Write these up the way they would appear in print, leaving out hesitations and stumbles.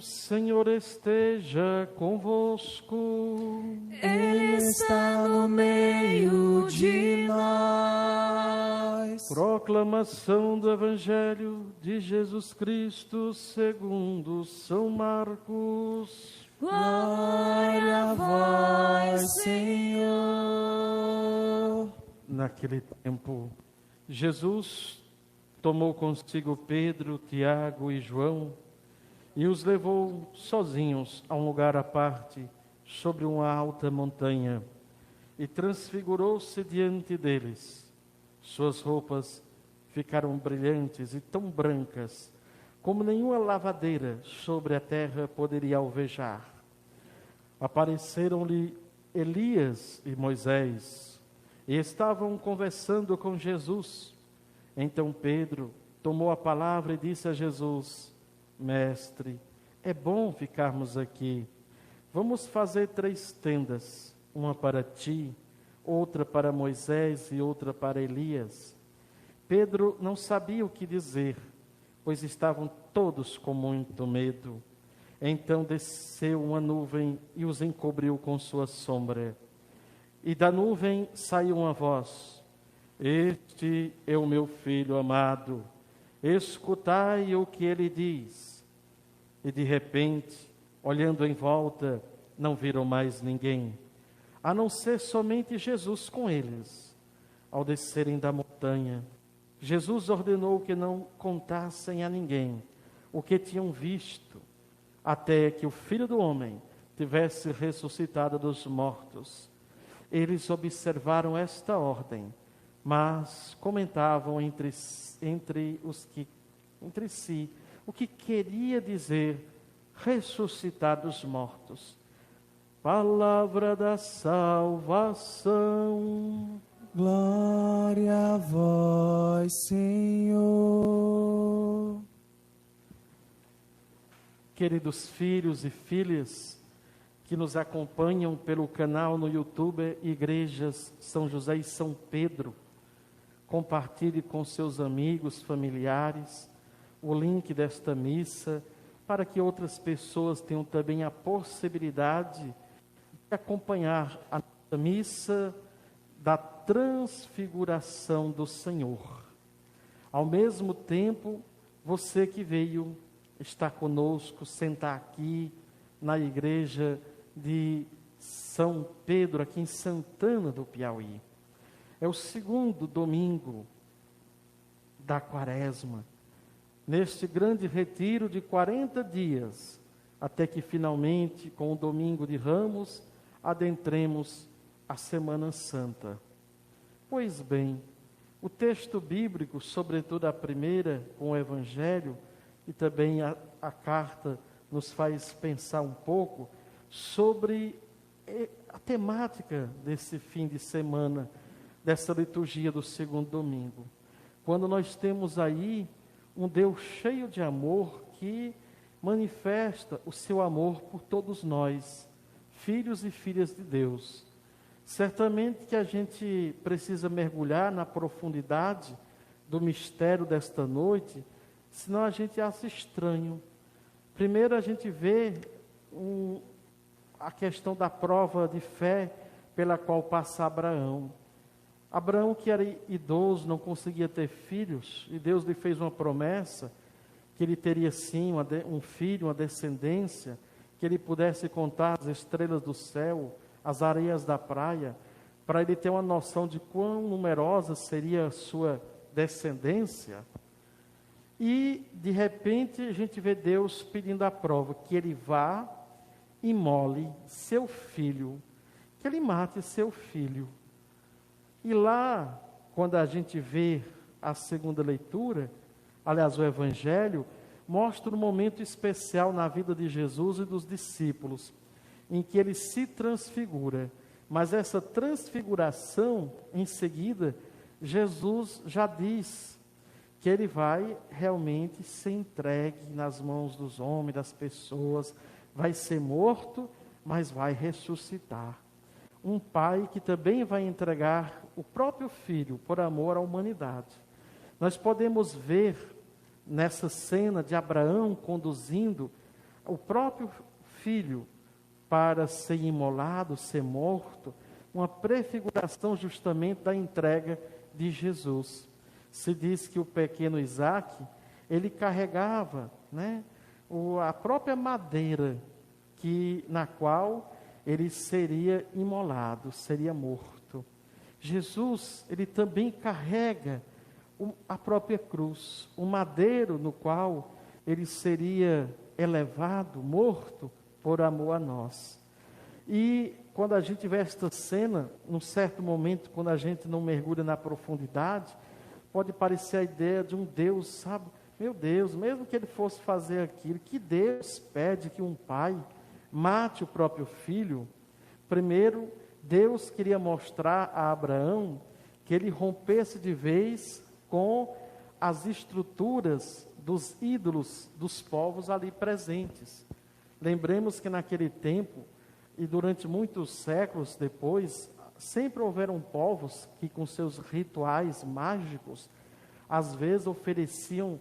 O Senhor esteja convosco. Ele está no meio de nós. Proclamação do Evangelho de Jesus Cristo segundo São Marcos. Glória a vós, Senhor. Naquele tempo, Jesus tomou consigo Pedro, Tiago e João e os levou sozinhos a um lugar à parte, sobre uma alta montanha, e transfigurou-se diante deles. Suas roupas ficaram brilhantes e tão brancas, como nenhuma lavadeira sobre a terra poderia alvejar. Apareceram-lhe Elias e Moisés, e estavam conversando com Jesus. Então Pedro tomou a palavra e disse a Jesus: Mestre, é bom ficarmos aqui. Vamos fazer 3 tendas, uma para ti, outra para Moisés e outra para Elias. Pedro não sabia o que dizer, pois estavam todos com muito medo. Então desceu uma nuvem e os encobriu com sua sombra. E da nuvem saiu uma voz: Este é o meu filho amado, escutai o que ele diz. E de repente, olhando em volta, não viram mais ninguém, a não ser somente Jesus com eles. Ao descerem da montanha, Jesus ordenou que não contassem a ninguém o que tinham visto, até que o Filho do Homem tivesse ressuscitado dos mortos. Eles observaram esta ordem, mas comentavam entre si o que queria dizer ressuscitar dos mortos. Palavra da salvação. Glória a vós, Senhor. Queridos filhos e filhas que nos acompanham pelo canal no YouTube Igrejas São José e São Pedro, compartilhe com seus amigos, familiares, o link desta missa, para que outras pessoas tenham também a possibilidade de acompanhar a missa da transfiguração do Senhor. Ao mesmo tempo, você que veio estar conosco, sentar aqui na igreja de São Pedro, aqui em Santana do Piauí. É o 2º domingo da Quaresma, neste grande retiro de 40 dias, até que finalmente, com o domingo de Ramos, adentremos a Semana Santa. Pois bem, o texto bíblico, sobretudo a primeira, com o Evangelho, e também a carta, nos faz pensar um pouco sobre a temática desse fim de semana, dessa liturgia do 2º domingo. Quando nós temos aí um Deus cheio de amor que manifesta o seu amor por todos nós, filhos e filhas de Deus. Certamente que a gente precisa mergulhar na profundidade do mistério desta noite, senão a gente acha estranho. Primeiro a gente vê a questão da prova de fé pela qual passa Abraão. Abraão, que era idoso, não conseguia ter filhos, e Deus lhe fez uma promessa, que ele teria sim um filho, uma descendência, que ele pudesse contar as estrelas do céu, as areias da praia, para ele ter uma noção de quão numerosa seria a sua descendência. E, de repente, a gente vê Deus pedindo a prova, que ele vá e imole seu filho, que ele mate seu filho. E lá, quando a gente vê a segunda leitura, aliás, o Evangelho, mostra um momento especial na vida de Jesus e dos discípulos, em que ele se transfigura. Mas essa transfiguração, em seguida, Jesus já diz que ele vai realmente ser entregue nas mãos dos homens, das pessoas, vai ser morto, mas vai ressuscitar. Um pai que também vai entregar o próprio filho por amor à humanidade. Nós podemos ver nessa cena de Abraão conduzindo o próprio filho para ser imolado, ser morto, uma prefiguração justamente da entrega de Jesus. Se diz que o pequeno Isaque, ele carregava, né, a própria madeira na qual ele seria imolado, seria morto. Jesus, ele também carrega a própria cruz, o madeiro no qual ele seria elevado, morto, por amor a nós. E quando a gente vê esta cena, num certo momento, quando a gente não mergulha na profundidade, pode parecer a ideia de um Deus, sabe? Meu Deus, mesmo que ele fosse fazer aquilo, que Deus pede que um pai mate o próprio filho? Primeiro, Deus queria mostrar a Abraão que ele rompesse de vez com as estruturas dos ídolos dos povos ali presentes. Lembremos que naquele tempo, e durante muitos séculos depois, sempre houveram povos que com seus rituais mágicos, às vezes ofereciam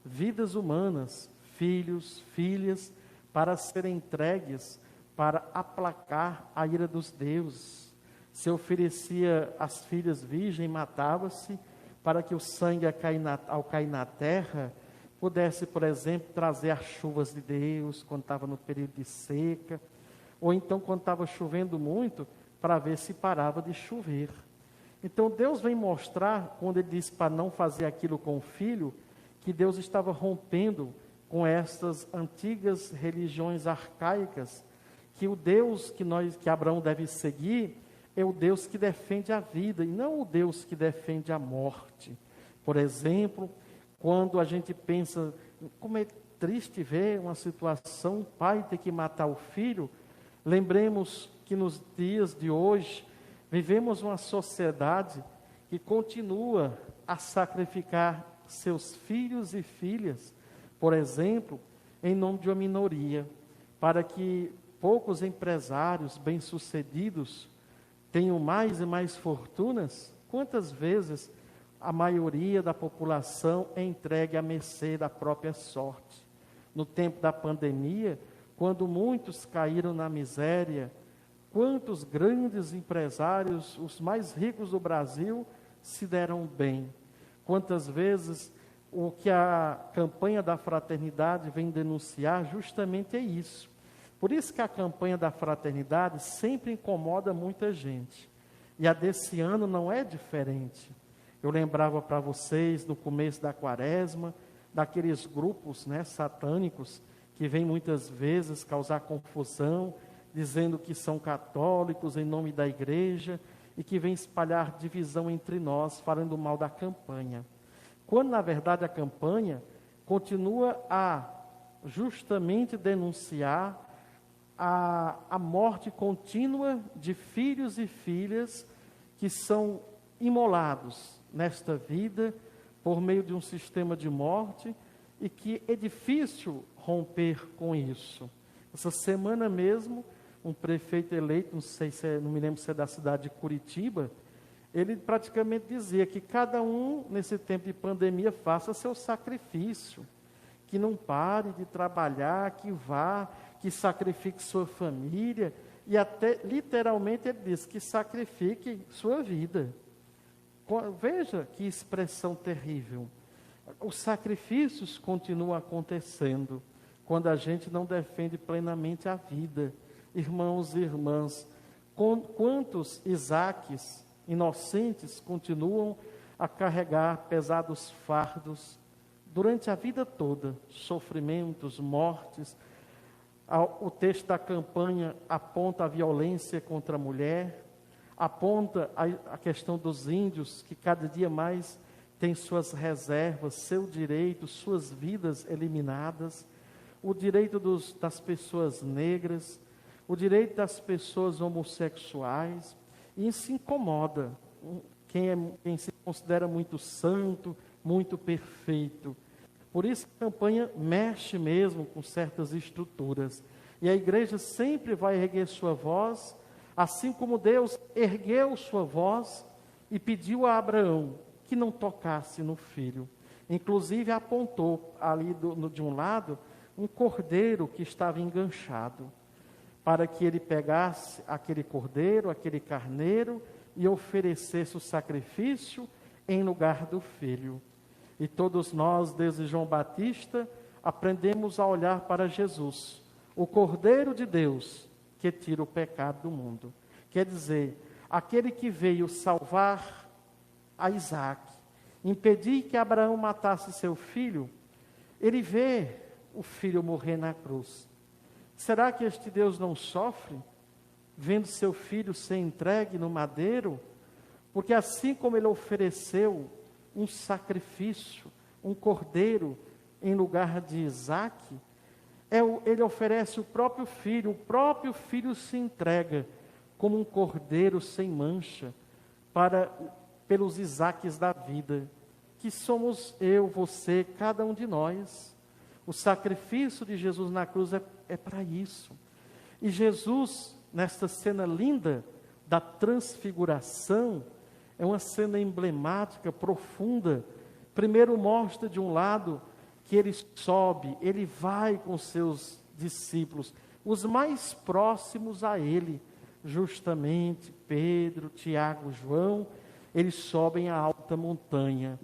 vidas humanas, filhos, filhas, para serem entregues, para aplacar a ira dos deuses. Se oferecia as filhas virgens, matava-se, para que o sangue ao cair na terra, pudesse, por exemplo, trazer as chuvas de Deus, quando estava no período de seca, ou então quando estava chovendo muito, para ver se parava de chover. Então Deus vem mostrar, quando ele disse para não fazer aquilo com o filho, que Deus estava rompendo com essas antigas religiões arcaicas, que o Deus que Abraão deve seguir é o Deus que defende a vida e não o Deus que defende a morte. Por exemplo, quando a gente pensa, como é triste ver uma situação, um pai ter que matar o filho, lembremos que nos dias de hoje, vivemos uma sociedade que continua a sacrificar seus filhos e filhas, por exemplo, em nome de uma minoria, para que poucos empresários bem-sucedidos tenham mais e mais fortunas. Quantas vezes a maioria da população é entregue à mercê da própria sorte? No tempo da pandemia, quando muitos caíram na miséria, quantos grandes empresários, os mais ricos do Brasil, se deram bem? Quantas vezes o que a campanha da fraternidade vem denunciar justamente é isso. Por isso que a campanha da fraternidade sempre incomoda muita gente. E a desse ano não é diferente. Eu lembrava para vocês, no começo da quaresma, daqueles grupos, né, satânicos, que vêm muitas vezes causar confusão, dizendo que são católicos em nome da igreja, e que vêm espalhar divisão entre nós, falando mal da campanha. Quando, na verdade, a campanha continua a justamente denunciar a morte contínua de filhos e filhas que são imolados nesta vida por meio de um sistema de morte e que é difícil romper com isso. Essa semana mesmo, um prefeito eleito, não me lembro se é da cidade de Curitiba, ele praticamente dizia que cada um, nesse tempo de pandemia, faça seu sacrifício, que não pare de trabalhar, que vá, que sacrifique sua família, e até, literalmente, ele diz que sacrifique sua vida. Veja que expressão terrível. Os sacrifícios continuam acontecendo quando a gente não defende plenamente a vida. Irmãos e irmãs, quantos Isaques inocentes continuam a carregar pesados fardos durante a vida toda, sofrimentos, mortes. O texto da campanha aponta a violência contra a mulher, aponta a questão dos índios, que cada dia mais têm suas reservas, seu direito, suas vidas eliminadas, o direito das pessoas negras, o direito das pessoas homossexuais, e isso incomoda quem se considera muito santo, muito perfeito. Por isso a campanha mexe mesmo com certas estruturas. E a igreja sempre vai erguer sua voz, assim como Deus ergueu sua voz e pediu a Abraão que não tocasse no filho. Inclusive apontou ali de um lado um cordeiro que estava enganchado, para que ele pegasse aquele cordeiro, aquele carneiro, e oferecesse o sacrifício em lugar do filho. E todos nós, desde João Batista, aprendemos a olhar para Jesus, o Cordeiro de Deus, que tira o pecado do mundo. Quer dizer, aquele que veio salvar a Isaac, impedir que Abraão matasse seu filho, ele vê o filho morrer na cruz. Será que este Deus não sofre, vendo seu filho ser entregue no madeiro? Porque assim como ele ofereceu um sacrifício, um cordeiro, em lugar de Isaac, ele oferece o próprio filho se entrega como um cordeiro sem mancha, pelos Isaques da vida, que somos eu, você, cada um de nós. O sacrifício de Jesus na cruz é para isso. E Jesus, nesta cena linda da transfiguração, é uma cena emblemática, profunda. Primeiro mostra de um lado que ele sobe, ele vai com seus discípulos, os mais próximos a ele, justamente Pedro, Tiago, João, eles sobem a alta montanha.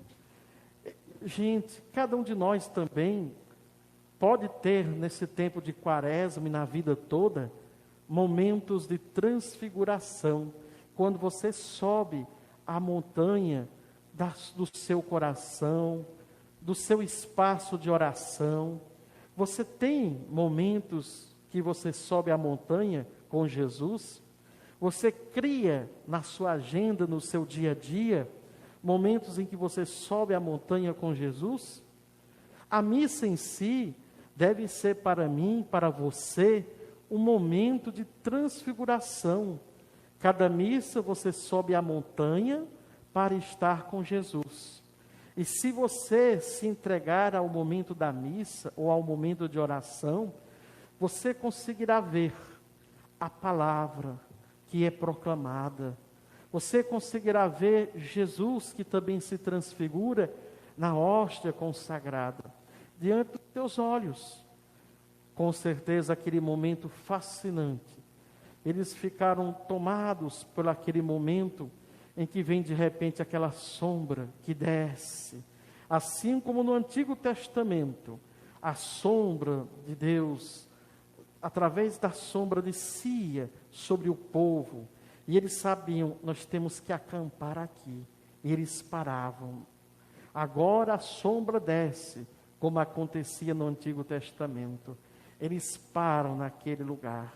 Gente, cada um de nós também pode ter nesse tempo de quaresma e na vida toda, momentos de transfiguração, quando você sobe a montanha do seu coração, do seu espaço de oração. Você tem momentos que você sobe a montanha com Jesus? Você cria na sua agenda, no seu dia a dia, momentos em que você sobe a montanha com Jesus? A missa em si deve ser para mim, para você, um momento de transfiguração. Cada missa você sobe a montanha para estar com Jesus. E se você se entregar ao momento da missa ou ao momento de oração, você conseguirá ver a palavra que é proclamada. Você conseguirá ver Jesus, que também se transfigura na hóstia consagrada, diante dos teus olhos. Com certeza, aquele momento fascinante. Eles ficaram tomados por aquele momento em que vem de repente aquela sombra que desce. Assim como no Antigo Testamento, a sombra de Deus, através da sombra, descia sobre o povo. E eles sabiam, nós temos que acampar aqui. E eles paravam. Agora a sombra desce, como acontecia no Antigo Testamento. Eles param naquele lugar.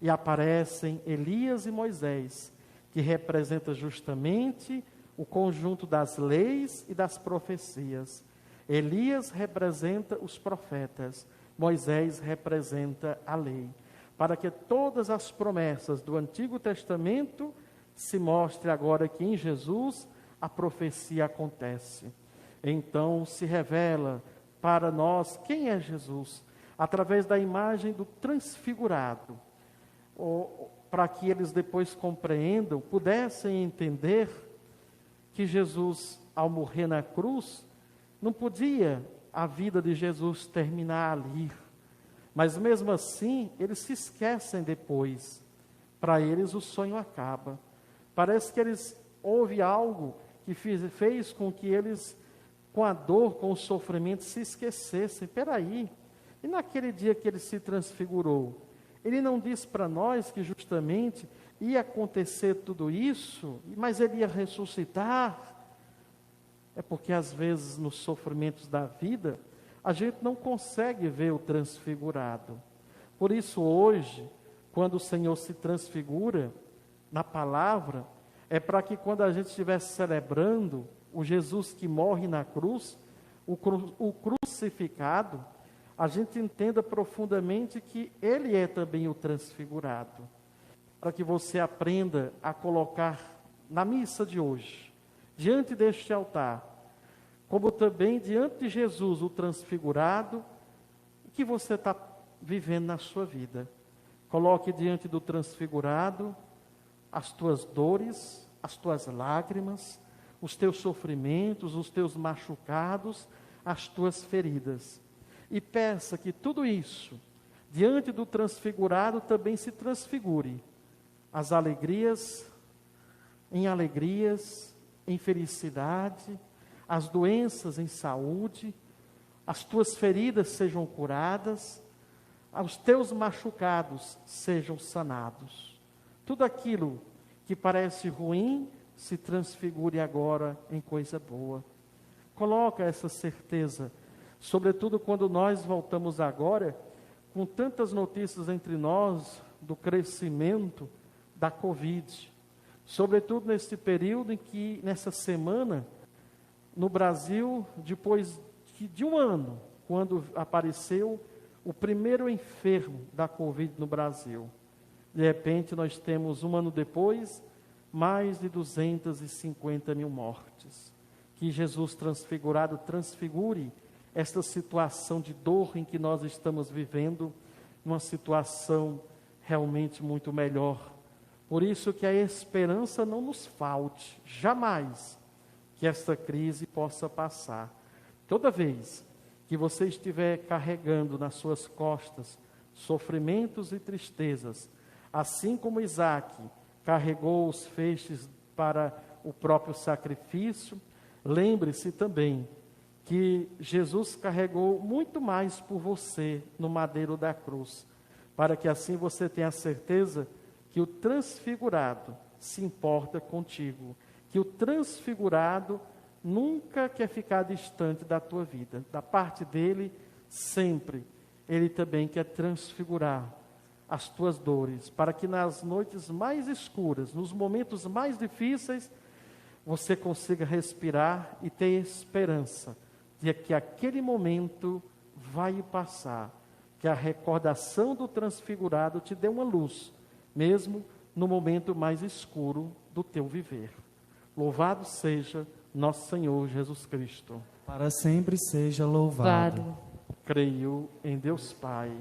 E aparecem Elias e Moisés, que representa justamente o conjunto das leis e das profecias. Elias representa os profetas, Moisés representa a lei, para que todas as promessas do Antigo Testamento se mostre agora que em Jesus a profecia acontece. Então se revela para nós quem é Jesus, através da imagem do transfigurado, para que eles depois compreendam, pudessem entender que Jesus, ao morrer na cruz, não podia a vida de Jesus terminar ali. Mas mesmo assim, eles se esquecem depois. Para eles o sonho acaba. Parece que houve algo que fez com que eles, com a dor, com o sofrimento, se esquecessem. Espera aí, e naquele dia que ele se transfigurou, ele não disse para nós que justamente ia acontecer tudo isso, mas ele ia ressuscitar? É porque às vezes nos sofrimentos da vida, a gente não consegue ver o transfigurado. Por isso hoje, quando o Senhor se transfigura na palavra, é para que quando a gente estiver celebrando o Jesus que morre na cruz, o crucificado, a gente entenda profundamente que ele é também o transfigurado. Para que você aprenda a colocar na missa de hoje, diante deste altar, como também diante de Jesus, o transfigurado, o que você está vivendo na sua vida. Coloque diante do transfigurado as tuas dores, as tuas lágrimas, os teus sofrimentos, os teus machucados, as tuas feridas. E peça que tudo isso, diante do transfigurado, também se transfigure. As alegrias, em felicidade, as doenças em saúde, as tuas feridas sejam curadas, os teus machucados sejam sanados. Tudo aquilo que parece ruim se transfigure agora em coisa boa. Coloca essa certeza, sobretudo quando nós voltamos agora, com tantas notícias entre nós do crescimento da Covid. Sobretudo neste período em que, nessa semana, no Brasil, depois de um ano, quando apareceu o primeiro enfermo da Covid no Brasil. De repente, nós temos, um ano depois, mais de 250 mil mortes. Que Jesus transfigurado transfigure esta situação de dor em que nós estamos vivendo, uma situação realmente muito melhor. Por isso que a esperança não nos falte, jamais, que esta crise possa passar. Toda vez que você estiver carregando nas suas costas sofrimentos e tristezas, assim como Isaac carregou os feixes para o próprio sacrifício, lembre-se também que Jesus carregou muito mais por você no madeiro da cruz, para que assim você tenha certeza que o transfigurado se importa contigo, que o transfigurado nunca quer ficar distante da tua vida. Da parte dele, sempre, ele também quer transfigurar as tuas dores, para que nas noites mais escuras, nos momentos mais difíceis, você consiga respirar e ter esperança de que aquele momento vai passar, que a recordação do transfigurado te dê uma luz, mesmo no momento mais escuro do teu viver. Louvado seja nosso Senhor Jesus Cristo. Para sempre seja louvado. Creio em Deus Pai,